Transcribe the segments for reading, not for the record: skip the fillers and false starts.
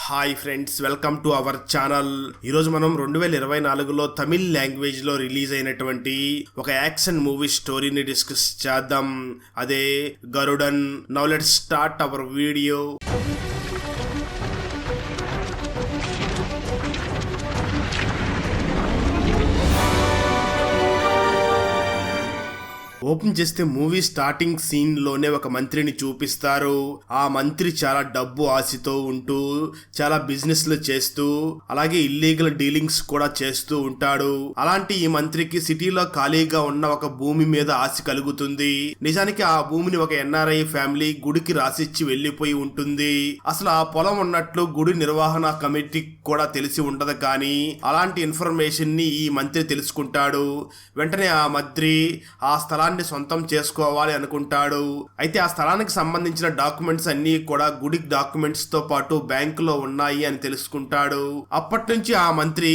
Hi friends, welcome to our channel. ఈరోజు మనం 2024లో Tamil language లో రిలీజ్ అయినటువంటి ఒక యాక్షన్ మూవీ స్టోరీని డిస్కస్ చేద్దాం. అదే Garudan. Now let's start our video. Open చేస్తే మూవీ స్టార్టింగ్ సీన్ లోనే ఒక మంత్రిని చూపిస్తారు. ఆ మంత్రి చాలా డబ్బు ఆశతో ఉంటూ చాలా బిజినెస్లు చేస్తూ అలాగే ఇల్లీగల్ డీలింగ్స్ కూడా చేస్తూ ఉంటాడు. అలాంటి ఈ మంత్రికి సిటీలో ఖాళీగా ఉన్న ఒక భూమి మీద ఆశ కలుగుతుంది. నిజానికి ఆ భూమిని ఒక ఎన్ఆర్ఐ ఫ్యామిలీ గుడికి రాసిచ్చి వెళ్లిపోయి ఉంటుంది. అసలు ఆ పొలం ఉన్నట్లు గుడి నిర్వహణ కమిటీకి కూడా తెలిసి ఉండదు. కానీ అలాంటి ఇన్ఫర్మేషన్ ని ఈ మంత్రి తెలుసుకుంటాడు. వెంటనే ఆ మంత్రి ఆ స్థలాన్ని సొంతం చేసుకోవాలి అనుకుంటాడు. అయితే ఆ స్థలానికి సంబంధించిన డాక్యుమెంట్స్ అన్ని కూడా గుడి డాక్యుమెంట్స్ తో పాటు బ్యాంకులో ఉన్నాయి అని తెలుసుకుంటాడు. అప్పటి నుంచి ఆ మంత్రి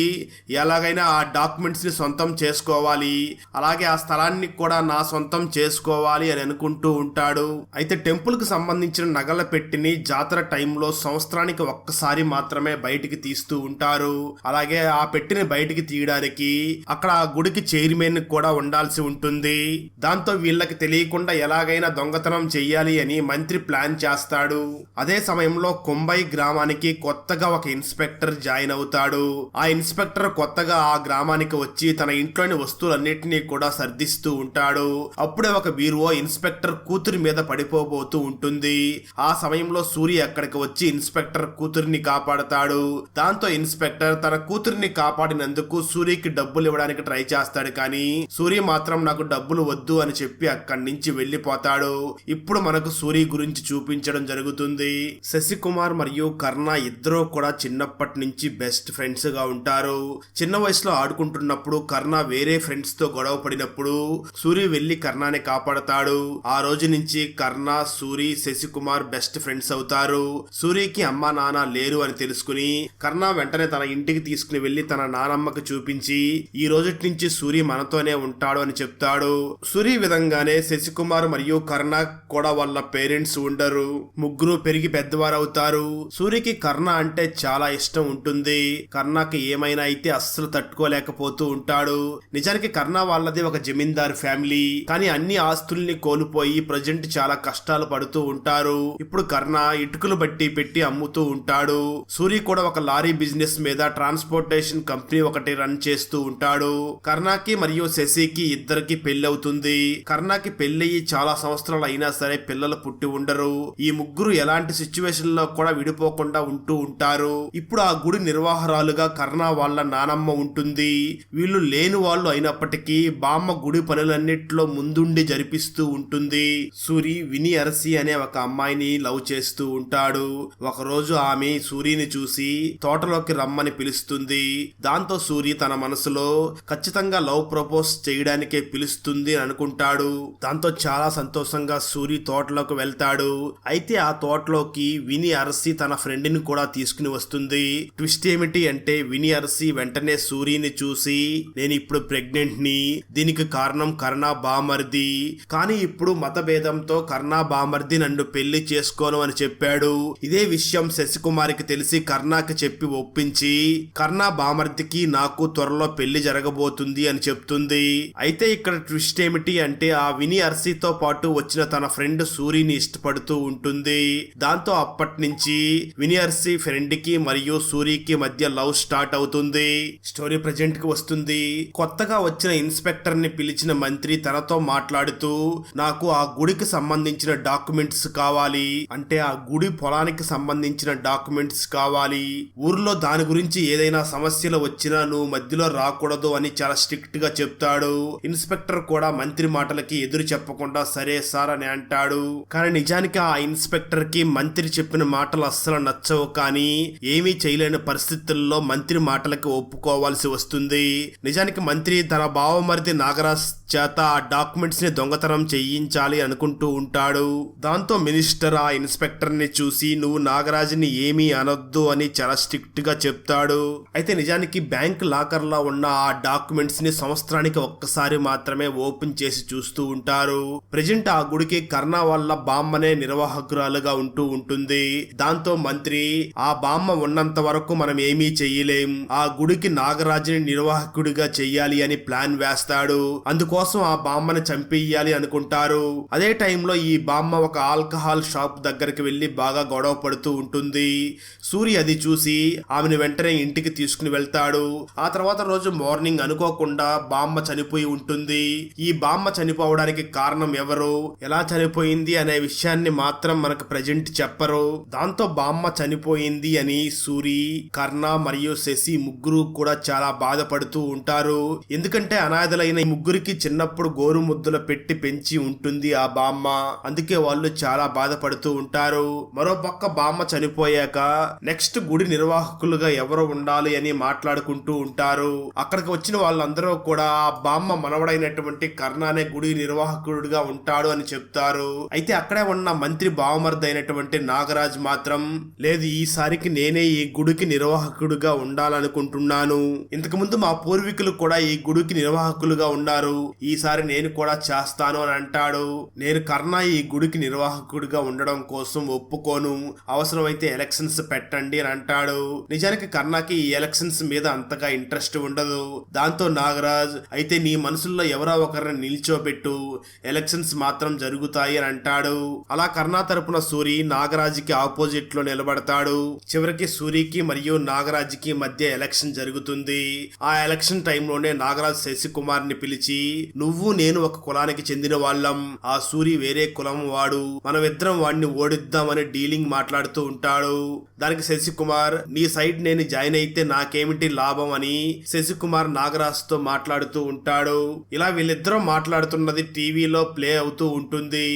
ఎలాగైనా ఆ డాక్యుమెంట్స్ ని సొంతం చేసుకోవాలి, అలాగే ఆ స్థలాన్ని కూడా నా సొంతం చేసుకోవాలి అని అనుకుంటూ ఉంటాడు. అయితే టెంపుల్ కి సంబంధించిన నగల పెట్టిని జాతర టైంలో సంవత్సరానికి ఒక్కసారి మాత్రమే బయటికి తీస్తూ ఉంటారు. అలాగే ఆ పెట్టిని బయటికి తీయడానికి అక్కడ ఆ గుడికి చైర్మన్ కూడా ఉండాల్సి ఉంటుంది. దాంతో వీళ్ళకి తెలియకుండా ఎలాగైనా దొంగతనం చెయ్యాలి అని మంత్రి ప్లాన్ చేస్తాడు. అదే సమయంలో కొంబై గ్రామానికి కొత్తగా ఒక ఇన్స్పెక్టర్ జాయిన్ అవుతాడు. ఆ ఇన్స్పెక్టర్ కొత్తగా ఆ గ్రామానికి వచ్చి తన ఇంట్లోని వస్తువులన్నిటినీ కూడా సర్దిస్తూ ఉంటాడు. అప్పుడే ఒక బీరువా ఇన్స్పెక్టర్ కూతురి మీద పడిపోబోతూ ఉంటుంది. ఆ సమయంలో సూర్య అక్కడికి వచ్చి ఇన్స్పెక్టర్ కూతురిని కాపాడతాడు. దాంతో ఇన్స్పెక్టర్ తన కూతురిని కాపాడినందుకు సూర్యకి డబ్బులు ఇవ్వడానికి ట్రై చేస్తాడు. కానీ సూర్య మాత్రం నాకు డబ్బులు వద్దు అని చెప్పి అక్కడి నుంచి వెళ్లిపోతాడు. ఇప్పుడు మనకు సూరి గురించి చూపించడం జరుగుతుంది. శశికుమార్ మరియు కర్ణ ఇద్దరూ కూడా చిన్నప్పటి నుంచి బెస్ట్ ఫ్రెండ్స్ గా ఉంటారు. చిన్న వయసులో ఆడుకుంటున్నప్పుడు కర్ణ వేరే ఫ్రెండ్స్ తో గొడవ పడినప్పుడు సూరి వెళ్లి కర్ణాని కాపాడతాడు. ఆ రోజు నుంచి కర్ణ, సూరి, శశికుమార్ బెస్ట్ ఫ్రెండ్స్ అవుతారు. సూరికి అమ్మా నాన్న లేరు అని తెలుసుకుని కర్ణ వెంటనే తన ఇంటికి తీసుకుని వెళ్లి తన నానమ్మకు చూపించి ఈ రోజు నుంచి సూరి మనతోనే ఉంటాడు అని చెప్తాడు. సూరి విధంగానే శశికుమార్ మరియు కర్ణ కూడా వాళ్ళ పేరెంట్స్ ఉండరు. ముగ్గురు పెరిగి పెద్దవారు అవుతారు. సూరికి కర్ణ అంటే చాలా ఇష్టం ఉంటుంది. కర్ణకి ఏమైనా అయితే అస్సలు తట్టుకోలేకపోతూ ఉంటాడు. నిజానికి కర్ణ వాళ్ళది ఒక జమీందార్ ఫ్యామిలీ. కానీ అన్ని ఆస్తుల్ని కోల్పోయి ప్రజెంట్ చాలా కష్టాలు పడుతూ ఉంటారు. ఇప్పుడు కర్ణ ఇటుకలు బట్టి పెట్టి అమ్ముతూ ఉంటాడు. సూరి కూడా ఒక లారీ బిజినెస్ మీద ట్రాన్స్పోర్టేషన్ కంపెనీ ఒకటి రన్ చేస్తూ ఉంటాడు. కర్ణకి మరియు శశికి ఇద్దరికి పెళ్లి అవుతుంది. కర్ణకి పెళ్లయ్యి చాలా సంవత్సరాలు అయినా సరే పిల్లలు పుట్టి ఉండరు. ఈ ముగ్గురు ఎలాంటి సిచ్యువేషన్ లో కూడా విడిపోకుండా ఉంటూ ఉంటారు. ఇప్పుడు ఆ గుడి నిర్వాహకురాలుగా కర్ణ వాళ్ళ నానమ్మ ఉంటుంది. వీళ్ళు లేని వాళ్ళు అయినప్పటికీ బామ్మ గుడి పనులన్నిట్లో ముందుండి జరిపిస్తూ ఉంటుంది. సూరి విని అరసి అనే ఒక అమ్మాయిని లవ్ చేస్తూ ఉంటాడు. ఒకరోజు ఆమె సూరిని చూసి తోటలోకి రమ్మని పిలుస్తుంది. దాంతో సూరి తన మనసులో ఖచ్చితంగా లవ్ ప్రపోజ్ చేయడానికే పిలుస్తుంది అనుకుంటాడు. దాంతో చాలా సంతోషంగా సూరి తోటలోకి వెళ్తాడు. అయితే ఆ తోటలోకి విని అరసి తన ఫ్రెండ్ ని కూడా తీసుకుని వస్తుంది. ట్విస్ట్ ఏమిటి అంటే విని అరసి వెంటనే సూరిని చూసి నేను ఇప్పుడు ప్రెగ్నెంట్ ని, దీనికి కారణం కర్ణ బామర్ది. కానీ ఇప్పుడు మతభేదంతో కర్ణ బామర్ది నన్ను పెళ్లి చేసుకోను అని చెప్పాడు. ఇదే విషయం శశికుమార్కి తెలిసి కర్ణకి చెప్పి ఒప్పించి కర్ణ బామర్దికి నాకు త్వరలో పెళ్లి జరగబోతుంది అని చెప్తుంది. అయితే ఇక్కడ ట్విస్ట్ ఏమిటి అంటే ఆ విని అర్సీతో పాటు వచ్చిన తన ఫ్రెండ్ సూరిని ఇష్టపడుతూ ఉంటుంది. దాంతో అప్పటి నుంచి విని అర్సీ ఫ్రెండ్ కి మరియు సూరికి మధ్య లవ్ స్టార్ట్ అవుతుంది. స్టోరీ ప్రెజెంట్ కి వస్తుంది. కొత్తగా వచ్చిన ఇన్స్పెక్టర్ ని పిలిచిన మంత్రి తనతో మాట్లాడుతూ నాకు ఆ గుడికి సంబంధించిన డాక్యుమెంట్స్ కావాలి, అంటే ఆ గుడి పొలానికి సంబంధించిన డాక్యుమెంట్స్ కావాలి. ఊర్లో దాని గురించి ఏదైనా సమస్యలు వచ్చినా నువ్వు మధ్యలో రాకూడదు అని చాలా స్ట్రిక్ట్ గా చెప్తాడు. ఇన్స్పెక్టర్ కూడా మంత్రి మాటలకి ఎదురు చెప్పకుండా సరే సార్ అని అంటాడు. కానీ నిజానికి ఆ ఇన్స్పెక్టర్ కి మంత్రి చెప్పిన మాటలు అస్సలు నచ్చవు. కానీ ఏమీ చేయలేని పరిస్థితుల్లో మంత్రి మాటలకి ఒప్పుకోవాల్సి వస్తుంది. నిజానికి మంత్రి తన బావమరిది నాగరాజ్ చేత ఆ డాక్యుమెంట్స్ ని దొంగతనం చేయించాలి అనుకుంటూ ఉంటాడు. దాంతో మినిస్టర్ ఆ ఇన్స్పెక్టర్ ని చూసి నువ్వు నాగరాజుని ఏమీ అనొద్దు అని చాలా స్ట్రిక్ట్ గా చెప్తాడు. అయితే నిజానికి బ్యాంక్ లాకర్ లో ఉన్న ఆ డాక్యుమెంట్స్ ని సంవత్సరానికి ఒక్కసారి మాత్రమే ఓపెన్ చేసి చేసి చూస్తూ ఉంటారు. ప్రెజెంట్ ఆ గుడికి కర్ణ వాళ్ళ బామ్మనే నిర్వాహకురాలుగా ఉంటూ ఉంటుంది. దాంతో మంత్రి ఆ బామ్మ ఉన్నంత వరకు మనం ఏమీ చెయ్యలేం, ఆ గుడికి నాగరాజుని నిర్వాహకుడిగా చెయ్యాలి అని ప్లాన్ వేస్తాడు. అందుకోసం ఆ బామ్మని చంపేయాలి అనుకుంటారు. అదే టైంలో ఈ బామ్మ ఒక ఆల్కహాల్ షాప్ దగ్గరికి వెళ్లి బాగా గొడవ పడుతూ ఉంటుంది. సూరి అది చూసి ఆమెను వెంటనే ఇంటికి తీసుకుని వెళ్తాడు. ఆ తర్వాత రోజు మార్నింగ్ అనుకోకుండా బామ్మ చనిపోయి ఉంటుంది. ఈ బామ్మ చనిపోవడానికి కారణం ఎవరు, ఎలా చనిపోయింది అనే విషయాన్ని మాత్రం మనకు ప్రెజెంట్ చెప్పరు. దాంతో బామ్మ చనిపోయింది అని సూరి, కర్ణ మరియు శశి ముగ్గురు కూడా చాలా బాధపడుతూ ఉంటారు. ఎందుకంటే అనాథలైన ఈ ముగ్గురికి చిన్నప్పుడు గోరు ముద్దులు పెట్టి పెంచి ఉంటుంది ఆ బామ్మ. అందుకే వాళ్ళు చాలా బాధపడుతూ ఉంటారు. మరోపక్క బామ్మ చనిపోయాక నెక్స్ట్ గుడి నిర్వాహకులుగా ఎవరు ఉండాలి అని మాట్లాడుకుంటూ ఉంటారు. అక్కడికి వచ్చిన వాళ్ళందరూ కూడా ఆ బామ్మ మనవడైనటువంటి కర్ణ అనే గుడి నిర్వాహకుడిగా ఉంటాడు అని చెప్తారు. అయితే అక్కడే ఉన్న మంత్రి బావమర్ది అయినటువంటి నాగరాజ్ మాత్రం లేదు, ఈసారికి నేనే ఈ గుడికి నిర్వాహకుడిగా ఉండాలనుకుంటున్నాను. ఇంతకు ముందు మా పూర్వీకులు కూడా ఈ గుడికి నిర్వాహకులుగా ఉన్నారు, ఈసారి నేను కూడా చేస్తాను అని అంటాడు. నేను కర్ణ ఈ గుడికి నిర్వాహకుడిగా ఉండడం కోసం ఒప్పుకోను, అవసరమైతే ఎలక్షన్స్ పెట్టండి అని అంటాడు. నిజానికి కర్ణకి ఈ ఎలక్షన్స్ మీద అంతగా ఇంట్రెస్ట్ ఉండదు. దాంతో నాగరాజ్ అయితే నీ మనసుల్లో ఎవరో ఒకరిని నిల్చోబెట్టు, ఎలక్షన్స్ మాత్రం జరుగుతాయి అని అంటాడు. అలా కర్ణ తరపున సూరి నాగరాజ్కి ఆపోజిట్ లో నిలబడతాడు. చివరికి సూరికి మరియు నాగరాజ్కి మధ్య ఎలక్షన్ జరుగుతుంది. ఆ ఎలక్షన్ టైంలోనే నాగరాజ్ శశికుమార్ ని పిలిచి, నువ్వు నేను ఒక కులానికి చెందిన వాళ్ళం, ఆ సూరి వేరే కులం వాడు, మనమిద్దరం వాడిని ఓడిద్దామని డీలింగ్ మాట్లాడుతూ ఉంటాడు. దానికి శశికుమార్ నీ సైడ్ నేను జాయిన్ అయితే నాకేమిటి లాభం అని శశికుమార్ నాగరాజ్ తో మాట్లాడుతూ ఉంటాడు. ఇలా వీళ్ళిద్దరూ మాట్లాడుతున్నది టీవీలో ప్లే అవుతూ ఉంటుంది.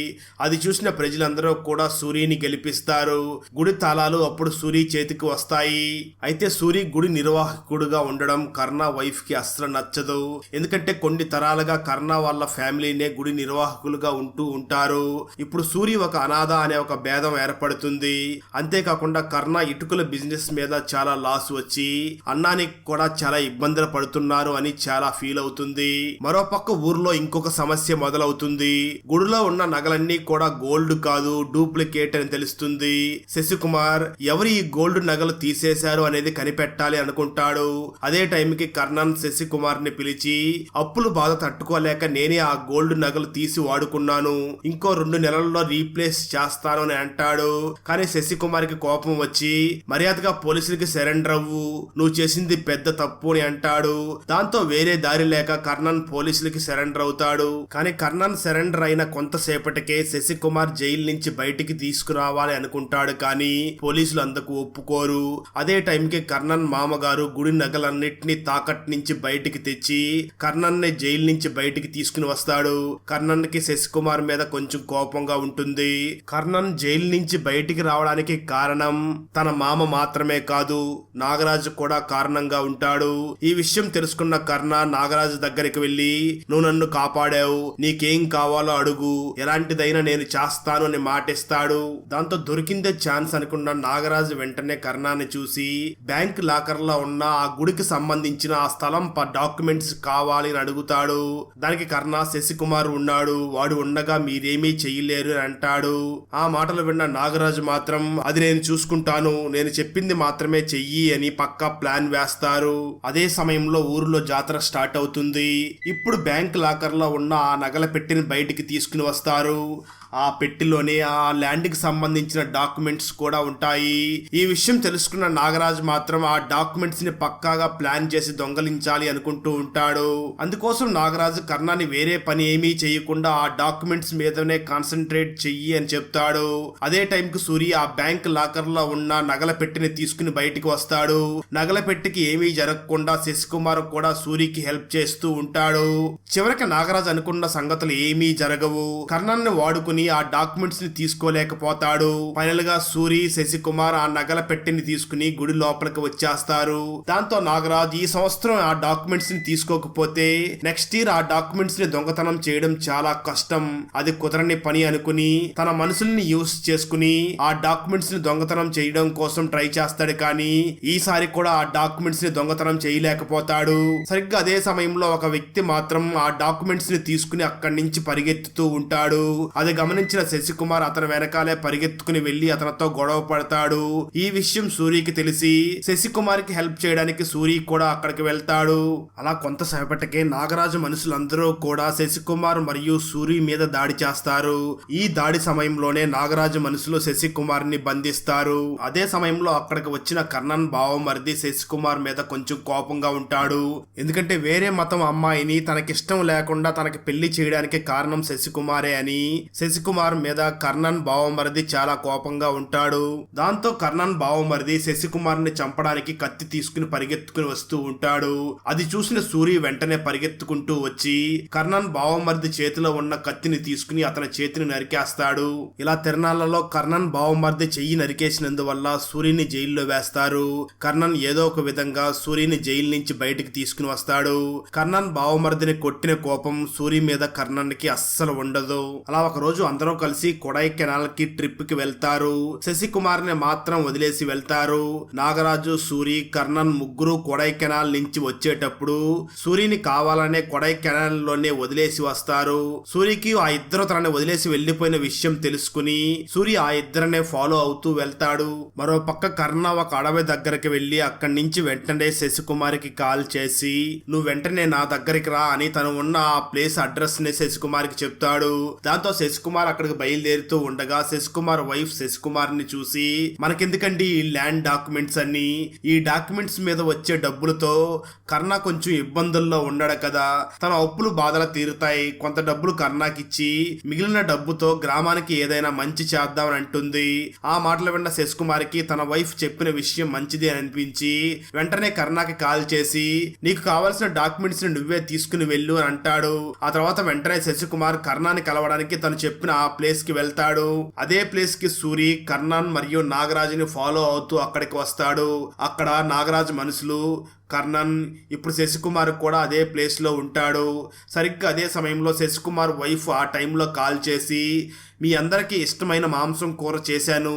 అది చూసిన ప్రజలందరూ కూడా సూరిని గెలిపిస్తారు. గుడి తాళాలు అప్పుడు సూరి చేతికి వస్తాయి. అయితే సూరి గుడి నిర్వాహకుడుగా ఉండడం కర్ణ వైఫ్ కి అస్సలు నచ్చదు. ఎందుకంటే కొన్ని తరాలుగా కర్ణ వాళ్ళ ఫ్యామిలీనే గుడి నిర్వాహకులుగా ఉంటూ ఉంటారు. ఇప్పుడు సూరి ఒక అనాథ అనే ఒక భేదం ఏర్పడుతుంది. అంతేకాకుండా కర్ణ ఇటుకల బిజినెస్ మీద చాలా లాస్ వచ్చి అన్నానికి కూడా చాలా ఇబ్బందులు పడుతున్నారు అని చాలా ఫీల్ అవుతుంది. మరోపక్క ఊర్లో ఇంకొక సమస్య మొదలవుతుంది. గుడిలో ఉన్న నగలన్నీ కూడా గోల్డ్ కాదు, డూప్లికేట్ అని తెలుస్తుంది. శశికుమార్ ఎవరు ఈ గోల్డ్ నగలు తీసేశారు అనేది కనిపెట్టాలి అనుకుంటాడు. అదే టైంకి కర్ణన్ శశికుమార్ ని పిలిచి, అప్పులు బాధ తట్టుకోలేక నేనే ఆ గోల్డ్ నగలు తీసి వాడుకున్నాను, ఇంకో 2 నెలల్లో రీప్లేస్ చేస్తాను అని అంటాడు. కానీ శశికుమార్ కి కోపం వచ్చి, మర్యాదగా పోలీసులకి సరెండర్ అవ్వు, నువ్వు చేసింది పెద్ద తప్పు అని అంటాడు. దాంతో వేరే దారి లేక కర్ణన్ పోలీసులకి సరెండర్ అవుతాడు. కానీ కర్ణన్ సరెండర్ అయిన కొంతసేపటికే శశికుమార్ జైలు నుంచి బయటికి తీసుకురావాలి అనుకుంటాడు. కానీ పోలీసులు అందుకు ఒప్పుకోరు. అదే టైంకి కర్ణన్ మామగారు గుడి నగలన్నిటినీ తాకట్ నుంచి బయటికి తెచ్చి కర్ణన్ ని జైలు నుంచి బయటికి తీసుకుని వస్తాడు. కర్ణన్ కి శశికుమార్ మీద కొంచెం కోపంగా ఉంటుంది. కర్ణన్ జైలు నుంచి బయటికి రావడానికి కారణం తన మామ మాత్రమే కాదు, నాగరాజు కూడా కారణంగా ఉంటాడు. ఈ విషయం తెలుసుకున్న కర్ణ నాగరాజు దగ్గరికి వెళ్లి, నువ్వు నన్ను కాపాడావు, నీకేం కావాలో అడుగు, ఎలాంటిదైనా నేను చేస్తాను అని మాటిస్తాడు. దాంతో దొరికిందే ఛాన్స్ అనుకున్న నాగరాజు వెంటనే కర్ణాన్ని చూసి బ్యాంక్ లాకర్ లో ఉన్న ఆ గుడికి సంబంధించిన ఆ స్థలం డాక్యుమెంట్స్ కావాలి అని అడుగుతాడు. దానికి కర్ణ శశికుమార్ ఉన్నాడు, వాడు ఉండగా మీరేమీ చెయ్యలేరు అని అంటాడు. ఆ మాటలు విన్న నాగరాజు మాత్రం అది నేను చూసుకుంటాను, నేను చెప్పింది మాత్రమే చెయ్యి అని పక్కా ప్లాన్ వేస్తారు. అదే సమయంలో ఊరిలో జాతర స్టార్ట్ అవుతుంది. ఇప్పుడు బ్యాంక్ లాకర్ లో ఉన్న ఆ నగల పెట్టిని బయటికి తీసుకుని వస్తారు. ఆ పెట్టిలోనే ఆ ల్యాండ్ కి సంబంధించిన డాక్యుమెంట్స్ కూడా ఉంటాయి. ఈ విషయం తెలుసుకున్న నాగరాజ్ మాత్రం ఆ డాక్యుమెంట్స్ ని పక్కాగా ప్లాన్ చేసి దొంగలించాలి అనుకుంటూ ఉంటాడు. అందుకోసం నాగరాజు కర్ణాన్ని వేరే పని ఏమీ చేయకుండా ఆ డాక్యుమెంట్స్ మీదనే కాన్సన్ట్రేట్ చెయ్యి అని చెప్తాడు. అదే టైంకి సూరి ఆ బ్యాంక్ లాకర్ లో ఉన్న నగల పెట్టిని తీసుకుని బయటికి వస్తాడు. నగల పెట్టికి ఏమీ జరగకుండా శశికుమార్ కూడా సూరికి హెల్ప్ చేస్తూ ఉంటాడు. చివరికి నాగరాజ్ అనుకున్న సంగతులు ఏమీ జరగవు. కర్ణాన్ని వాడుకుని తీసుకుని ఆ డాక్యుమెంట్స్ ని తీసుకోలేకపోతాడు. ఫైనల్ గా సూరి శశికుమార్ ఆ నగల పెట్టెని తీసుకుని గుడి లోపలికి వచ్చేస్తారు. దాంతో నాగరాజ్ ఈ సంవత్సరం ఆ డాక్యుమెంట్స్ ని తీసుకోకపోతే నెక్స్ట్ ఇయర్ ఆ డాక్యుమెంట్స్ ని దొంగతనం చేయడం చాలా కష్టం, అది కుదరని పని అనుకుని తన మనుషుల్ని యూస్ చేసుకుని ఆ డాక్యుమెంట్స్ ని దొంగతనం చేయడం కోసం ట్రై చేస్తాడు. కానీ ఈసారి కూడా ఆ డాక్యుమెంట్స్ ని దొంగతనం చేయలేకపోతాడు. సరిగ్గా అదే సమయంలో ఒక వ్యక్తి మాత్రం ఆ డాక్యుమెంట్స్ ని తీసుకుని అక్కడి నుంచి పరిగెత్తుతూ ఉంటాడు. అది గమనించిన శశికుమార్ అతని వెనకాలే పరిగెత్తుకుని వెళ్లి అతనితో గొడవ పడతాడు. ఈ విషయం సూరికి తెలిసి శశికుమార్ కి హెల్ప్ చేయడానికి సూరి కూడా అక్కడికి వెళ్తాడు. అలా కొంతసేపటికే నాగరాజు మనుషులందరూ కూడా శశికుమార్ మరియు సూరి మీద దాడి చేస్తారు. ఈ దాడి సమయంలోనే నాగరాజు మనుషులు శశికుమార్ ని బంధిస్తారు. అదే సమయంలో అక్కడికి వచ్చిన కర్ణన్ బావమరిది శశికుమార్ మీద కొంచెం కోపంగా ఉంటాడు. ఎందుకంటే వేరే మతం అమ్మాయిని తనకిష్టం లేకుండా తనకి పెళ్లి చేయడానికి కారణం శశికుమారే అని శశికుమార్ మీద కర్ణన్ బావమరిది చాలా కోపంగా ఉంటాడు. దాంతో కర్ణన్ బావమరిది శశికుమార్ ని చంపడానికి కత్తి తీసుకుని పరిగెత్తుకుని వస్తూ ఉంటాడు. అది చూసిన సూరి వెంటనే పరిగెత్తుకుంటూ వచ్చి కర్ణన్ బావమరిది చేతిలో ఉన్న కత్తిని తీసుకుని అతని చేతిని నరికేస్తాడు. ఇలా తిరణాలలో కర్ణన్ బావమరిది చెయ్యి నరికేసినందువల్ల సూరిని జైల్లో వేస్తారు. కర్ణన్ ఏదో ఒక విధంగా సూరిని జైలు నుంచి బయటికి తీసుకుని వస్తాడు. కర్ణన్ బావమరిదిని కొట్టిన కోపం సూరి మీద కర్ణన్ కి అస్సలు ఉండదు. అలా ఒక రోజు అందరూ కలిసి కొడై కెనాల్ కి ట్రిప్ కి వెళ్తారు. శశికుమార్ ని మాత్రం వదిలేసి వెళ్తారు. నాగరాజు, సూరి, కర్ణన్ ముగ్గురు కొడై కెనాల్ నుంచి వచ్చేటప్పుడు సూరిని కావాలనే కొడై కెనాల్ లోనే వదిలేసి వస్తారు. సూరికి ఆ ఇద్దరు తనని వదిలేసి వెళ్లిపోయిన విషయం తెలుసుకుని సూరి ఆ ఇద్దరినే ఫాలో అవుతూ వెళ్తాడు. మరో పక్క కర్ణ ఒక అడవి దగ్గరికి వెళ్లి అక్కడి నుంచి వెంటనే శశికుమార్ కి కాల్ చేసి నువ్వు వెంటనే నా దగ్గరికి రా అని తను ఉన్న ఆ ప్లేస్ అడ్రస్ ని శశికుమార్ కి చెప్తాడు. దాంతో శశికుమార్ అక్కడికి బయలుదేరుతూ ఉండగా శశికుమార్ వైఫ్ శశికుమార్ ని చూసి మనకెందుకండి ఈ ల్యాండ్ డాక్యుమెంట్స్ అన్ని, ఈ డాక్యుమెంట్స్ మీద వచ్చే డబ్బులతో కర్ణ కొంచెం ఇబ్బందుల్లో ఉన్నాడు కదా, తన అప్పులు బాధలు తీరుతాయి, కొంత డబ్బులు కర్ణకిచ్చి మిగిలిన డబ్బుతో గ్రామానికి ఏదైనా మంచి చేద్దామని అంటుంది. ఆ మాటలు విన్న శశికుమార్ కి తన వైఫ్ చెప్పిన విషయం మంచిది అని అనిపించి వెంటనే కర్ణకి కాల్ చేసి నీకు కావాల్సిన డాక్యుమెంట్స్ ని నువ్వే తీసుకుని వెళ్ళు అని అంటాడు. ఆ తర్వాత వెంటనే శశికుమార్ కర్ణాన్ని కలవడానికి తను చెప్పిన ఆ ప్లేస్ కి వెళ్తాడు. అదే ప్లేస్ కి సూరి, కర్ణన్ మరియు నాగరాజుని ఫాలో అవుతూ అక్కడికి వస్తాడు. అక్కడ నాగరాజు మనుషులు కర్ణన్ ఇప్పుడు శశికుమార్ కూడా అదే ప్లేస్ లో ఉంటాడు. సరిగ్గా అదే సమయంలో శశికుమార్ వైఫ్ ఆ టైంలో కాల్ చేసి మీ అందరికీ ఇష్టమైన మాంసం కూర చేశాను,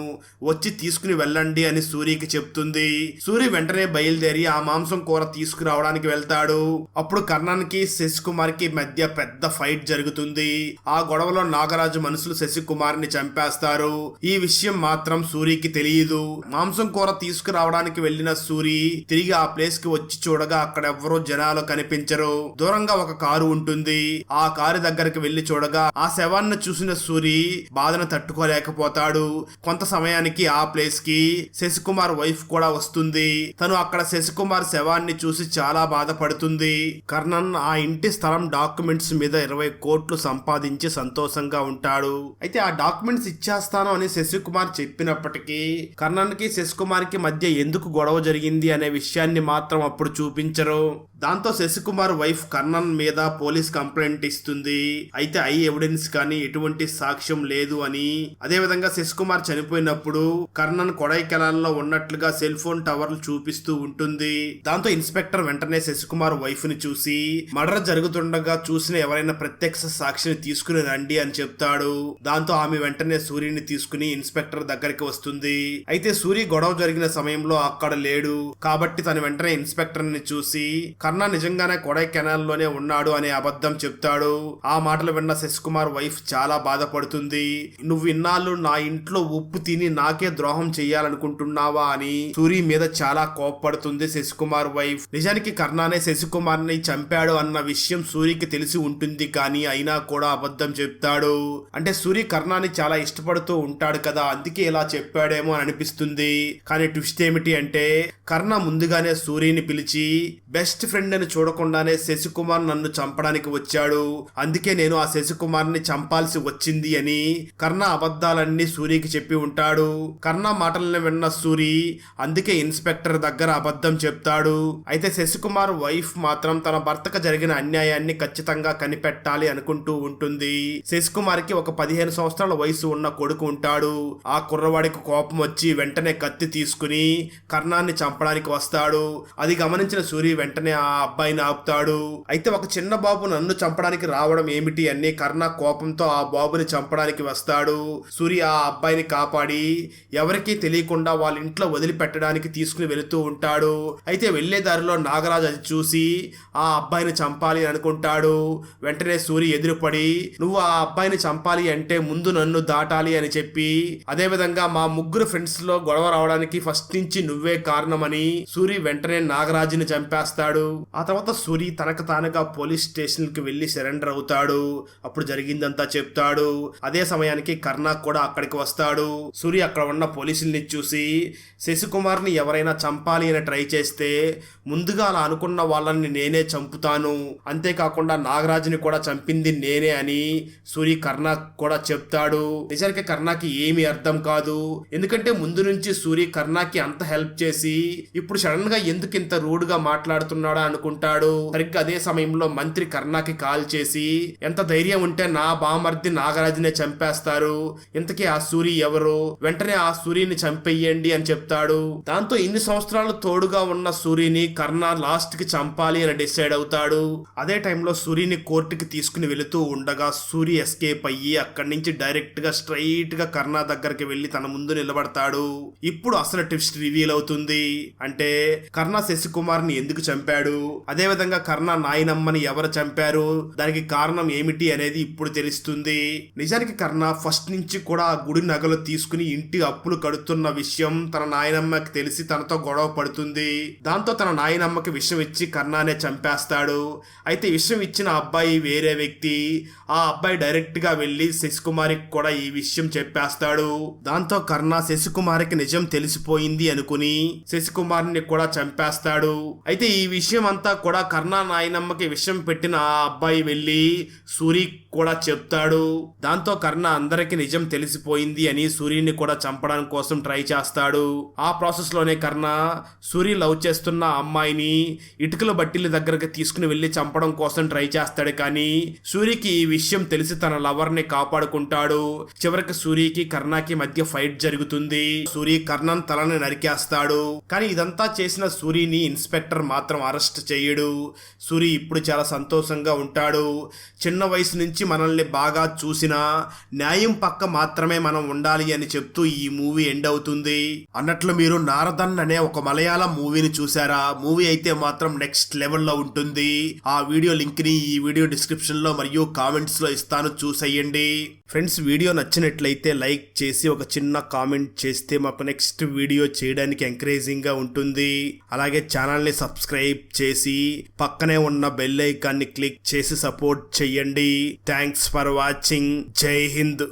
వచ్చి తీసుకుని వెళ్ళండి అని సూరికి చెప్తుంది. సూరి వెంటనే బయలుదేరి ఆ మాంసం కూర తీసుకురావడానికి వెళ్తాడు. అప్పుడు కర్ణన్ కి శశికుమార్ కి మధ్య పెద్ద ఫైట్ జరుగుతుంది. ఆ గొడవలో నాగరాజు మనుషులు శశికుమార్ ని చంపేస్తారు. ఈ విషయం మాత్రం సూరికి తెలియదు. మాంసం కూర తీసుకురావడానికి వెళ్లిన సూరి తిరిగి ఆ ప్లేస్ కి వచ్చి చూడగా అక్కడ ఎవ్వరూ జనాలు కనిపించరు. దూరంగా ఒక కారు ఉంటుంది. ఆ కారు దగ్గరికి వెళ్లి చూడగా ఆ శవాన్ని చూసిన సూరి బాధను తట్టుకోలేకపోతాడు. కొంత సమయానికి ఆ ప్లేస్ కి శశికుమార్ వైఫ్ కూడా వస్తుంది. తను అక్కడ శశికుమార్ శవాన్ని చూసి చాలా బాధపడుతుంది. కర్ణన్ ఆ ఇంటి స్థలం డాక్యుమెంట్స్ మీద 20 కోట్లు సంపాదించి సంతోషంగా ఉంటాడు. అయితే ఆ డాక్యుమెంట్స్ ఇచ్చేస్తాను అని శశికుమార్ చెప్పినప్పటికీ కర్ణన్ కి శశికుమార్ కి మధ్య ఎందుకు గొడవ జరిగింది అనే విషయాన్ని మాత్రం అప్పుడు చూపించరు. దాంతో శశికుమార్ వైఫ్ కర్ణన్ మీద పోలీస్ కంప్లైంట్ ఇస్తుంది. అయితే ఐ ఎవిడెన్స్ కానీ ఎటువంటి సాక్ష్యం లేదు అని, అదే విధంగా శశికుమార్ చనిపోయినప్పుడు కర్ణన్ కొడైకెనాల్లో ఉన్నట్లుగా సెల్ ఫోన్ టవర్లు చూపిస్తూ ఉంటుంది. దాంతో ఇన్స్పెక్టర్ వెంటనే శశికుమార్ వైఫ్ ని చూసి మర్డర్ జరుగుతుండగా చూసిన ఎవరైనా ప్రత్యక్ష సాక్షిని తీసుకుని రండి అని చెప్తాడు. దాంతో ఆమె వెంటనే సూర్యుని తీసుకుని ఇన్స్పెక్టర్ దగ్గరికి వస్తుంది. అయితే సూరి గొడవ జరిగిన సమయంలో అక్కడ లేడు కాబట్టి తను వెంటనే ఇన్స్పెక్టర్ ని చూసి కర్ణ నిజంగానే కొడైకెనాల్ లోనే ఉన్నాడు అనే అబద్ధం చెప్తాడు. ఆ మాటలు విన్న శశికుమార్ వైఫ్ చాలా బాధపడుతుంది. నువ్వు ఇన్నాళ్ళు నా ఇంట్లో ఉప్పు తిని నాకే ద్రోహం చెయ్యాలనుకుంటున్నావా అని సూరి మీద చాలా కోప్పడుతుంది శశికుమార్ వైఫ్. నిజానికి కర్ణానే శశికుమార్ ని చంపాడు అన్న విషయం సూరికి తెలిసి ఉంటుంది, కానీ అయినా కూడా అబద్ధం చెప్తాడు. అంటే సూరి కర్ణాని చాలా ఇష్టపడుతూ ఉంటాడు కదా, అందుకే ఇలా చెప్పాడేమో అని అనిపిస్తుంది. కానీ ట్విస్ట్ ఏమిటి అంటే కర్ణ ముందుగానే సూరిని పిలిచి బెస్ట్ ఫ్రెండ్ ఫ్రెండ్ అని చూడకుండానే శశికుమార్ నన్ను చంపడానికి వచ్చాడు, అందుకే నేను ఆ శశికుమార్ని చంపాల్సి వచ్చింది అని కర్ణ అబద్ధాలన్నీ సూరికి చెప్పి ఉంటాడు. కర్ణ మాటలను విన్న సూరి అందుకే ఇన్స్పెక్టర్ దగ్గర అబద్ధం చెప్తాడు. అయితే శశికుమార్ వైఫ్ మాత్రం తన భర్తకు జరిగిన అన్యాయాన్ని ఖచ్చితంగా కనిపెట్టాలి అనుకుంటూ ఉంటుంది. శశికుమార్కి ఒక 15 సంవత్సరాల వయసు ఉన్న కొడుకు ఉంటాడు. ఆ కుర్రవాడికి కోపం వచ్చి వెంటనే కత్తి తీసుకుని కర్ణాన్ని చంపడానికి వస్తాడు. అది గమనించిన సూరి వెంటనే ఆ అబ్బాయిని ఆపుతాడు. అయితే ఒక చిన్న బాబు నన్ను చంపడానికి రావడం ఏమిటి అని కర్ణ కోపంతో ఆ బాబుని చంపడానికి వస్తాడు. సూరి ఆ అబ్బాయిని కాపాడి ఎవరికీ తెలియకుండా వాళ్ళ ఇంట్లో వదిలిపెట్టడానికి తీసుకుని వెళుతూ ఉంటాడు. అయితే వెళ్లే దారిలో నాగరాజు అది చూసి ఆ అబ్బాయిని చంపాలి అనుకుంటాడు. వెంటనే సూరి ఎదురుపడి నువ్వు ఆ అబ్బాయిని చంపాలి అంటే ముందు నన్ను దాటాలి అని చెప్పి, అదే విధంగా మా ముగ్గురు ఫ్రెండ్స్ లో గొడవ రావడానికి ఫస్ట్ నుంచి నువ్వే కారణమని సూరి వెంటనే నాగరాజుని చంపేస్తాడు. ఆ తర్వాత సూరి తనకు తానుగా పోలీస్ స్టేషన్ కి వెళ్లి సరెండర్ అవుతాడు. అప్పుడు జరిగిందంతా చెప్తాడు. అదే సమయానికి కర్ణ కూడా అక్కడికి వస్తాడు. సూరి అక్కడ ఉన్న పోలీసుల్ని చూసి శశికుమార్ ని ఎవరైనా చంపాలి అని ట్రై చేస్తే ముందుగా అలా అనుకున్న వాళ్ళని నేనే చంపుతాను, అంతేకాకుండా నాగరాజుని కూడా చంపింది నేనే అని సూరి కర్ణ కూడా చెప్తాడు. నిజానికి కర్ణకి ఏమీ అర్థం కాదు. ఎందుకంటే ముందు నుంచి సూరి కర్ణకి అంత హెల్ప్ చేసి ఇప్పుడు సడన్ గా ఎందుకు ఇంత రూడ్ గా మాట్లాడుతున్నాడా అనుకుంటాడు. సరిగ్గా అదే సమయంలో మంత్రి కర్ణకి కాల్ చేసి ఎంత ధైర్యం ఉంటే నా బామర్ది నాగరాజునే చంపేస్తారు, ఇంతకీ ఆ సూరి ఎవరు, వెంటనే ఆ సూరిని చంపేయండి అని చెప్తాడు. దాంతో ఇన్ని సంవత్సరాలు తోడుగా ఉన్న సూరిని కర్ణ లాస్ట్ కి చంపాలి అని డిసైడ్ అవుతాడు. అదే టైంలో సూరిని కోర్టుకి తీసుకుని వెళుతూ ఉండగా సూరి ఎస్కేప్ అయ్యి అక్కడి నుంచి డైరెక్ట్ గా స్ట్రైట్ గా కర్ణ దగ్గరికి వెళ్లి తన ముందు నిలబడతాడు. ఇప్పుడు అసలు ట్విస్ట్ రివీల్ అవుతుంది. అంటే కర్ణ శశికుమార్ ని ఎందుకు చంపాడు, అదే విధంగా కర్ణ నాయనమ్మని ఎవరు చంపారు, దానికి కారణం ఏమిటి అనేది ఇప్పుడు తెలుస్తుంది. నిజానికి కర్ణ ఫస్ట్ నుంచి కూడా ఆ గుడి నగలు తీసుకుని ఇంటి అప్పులు కడుతున్న విషయం తన నాయనమ్మకి తెలిసి తనతో గొడవ పడుతుంది. దాంతో తన నాయనమ్మకి విషయం ఇచ్చి కర్ణానే చంపేస్తాడు. అయితే విషయం ఇచ్చిన అబ్బాయి వేరే వ్యక్తి. ఆ అబ్బాయి డైరెక్ట్ గా వెళ్లి శశికుమారికి కూడా ఈ విషయం చెప్పేస్తాడు. దాంతో కర్ణ శశికుమారికి నిజం తెలిసిపోయింది అనుకుని శశికుమార్ని కూడా చంపేస్తాడు. అయితే ఈ విషయం అంతా కూడా కర్ణ నాయనమ్మకి విషయం పెట్టిన ఆ అబ్బాయి వెళ్లి సూరి కూడా చెప్తాడు. దాంతో కర్ణ అందరికి నిజం తెలిసిపోయింది అని సూరిని కూడా చంపడం కోసం ట్రై చేస్తాడు. ఆ ప్రాసెస్ లోనే కర్ణ సూరి లవ్ చేస్తున్న అమ్మాయిని ఇటుకల బట్టీల దగ్గరకు తీసుకుని వెళ్లి చంపడం కోసం ట్రై చేస్తాడు. కానీ సూరికి ఈ విషయం తెలిసి తన లవర్ ని కాపాడుకుంటాడు. చివరికి సూరికి కర్ణకి మధ్య ఫైట్ జరుగుతుంది. సూరి కర్ణన్ తలని నరికేస్తాడు. కానీ ఇదంతా చేసిన సూరిని ఇన్స్పెక్టర్ మాత్రం అరెస్ట్ చేయడు. సూరి ఇప్పుడు చాలా సంతోషంగా ఉంటాడు. చిన్న వయసు నుంచి మనల్ని బాగా చూసిన న్యాయం పక్క మాత్రమే మనం ఉండాలి అని చెప్తూ ఈ మూవీ ఎండ్ అవుతుంది. అన్నట్లు మీరు నారదన్ అనే ఒక మలయాళం మూవీని చూసారా? మూవీ అయితే మాత్రం నెక్స్ట్ లెవెల్లో ఉంటుంది. ఆ వీడియో లింక్ ని ఈ వీడియో డిస్క్రిప్షన్ లో మరియు కామెంట్స్ లో ఇస్తాను, చూసేయండి. ఫ్రెండ్స్, వీడియో నచ్చినట్లయితే లైక్ చేసి ఒక చిన్న కామెంట్ చేస్తే మాకు నెక్స్ట్ వీడియో చేయడానికి ఎంకరేజింగ్ గా ఉంటుంది. అలాగే ఛానల్ ని సబ్స్క్రైబ్ చేసి పక్కనే ఉన్న బెల్ ఐకాన్ ని క్లిక్ చేసి సపోర్ట్ చేయండి. Thanks for watching. జై హింద్.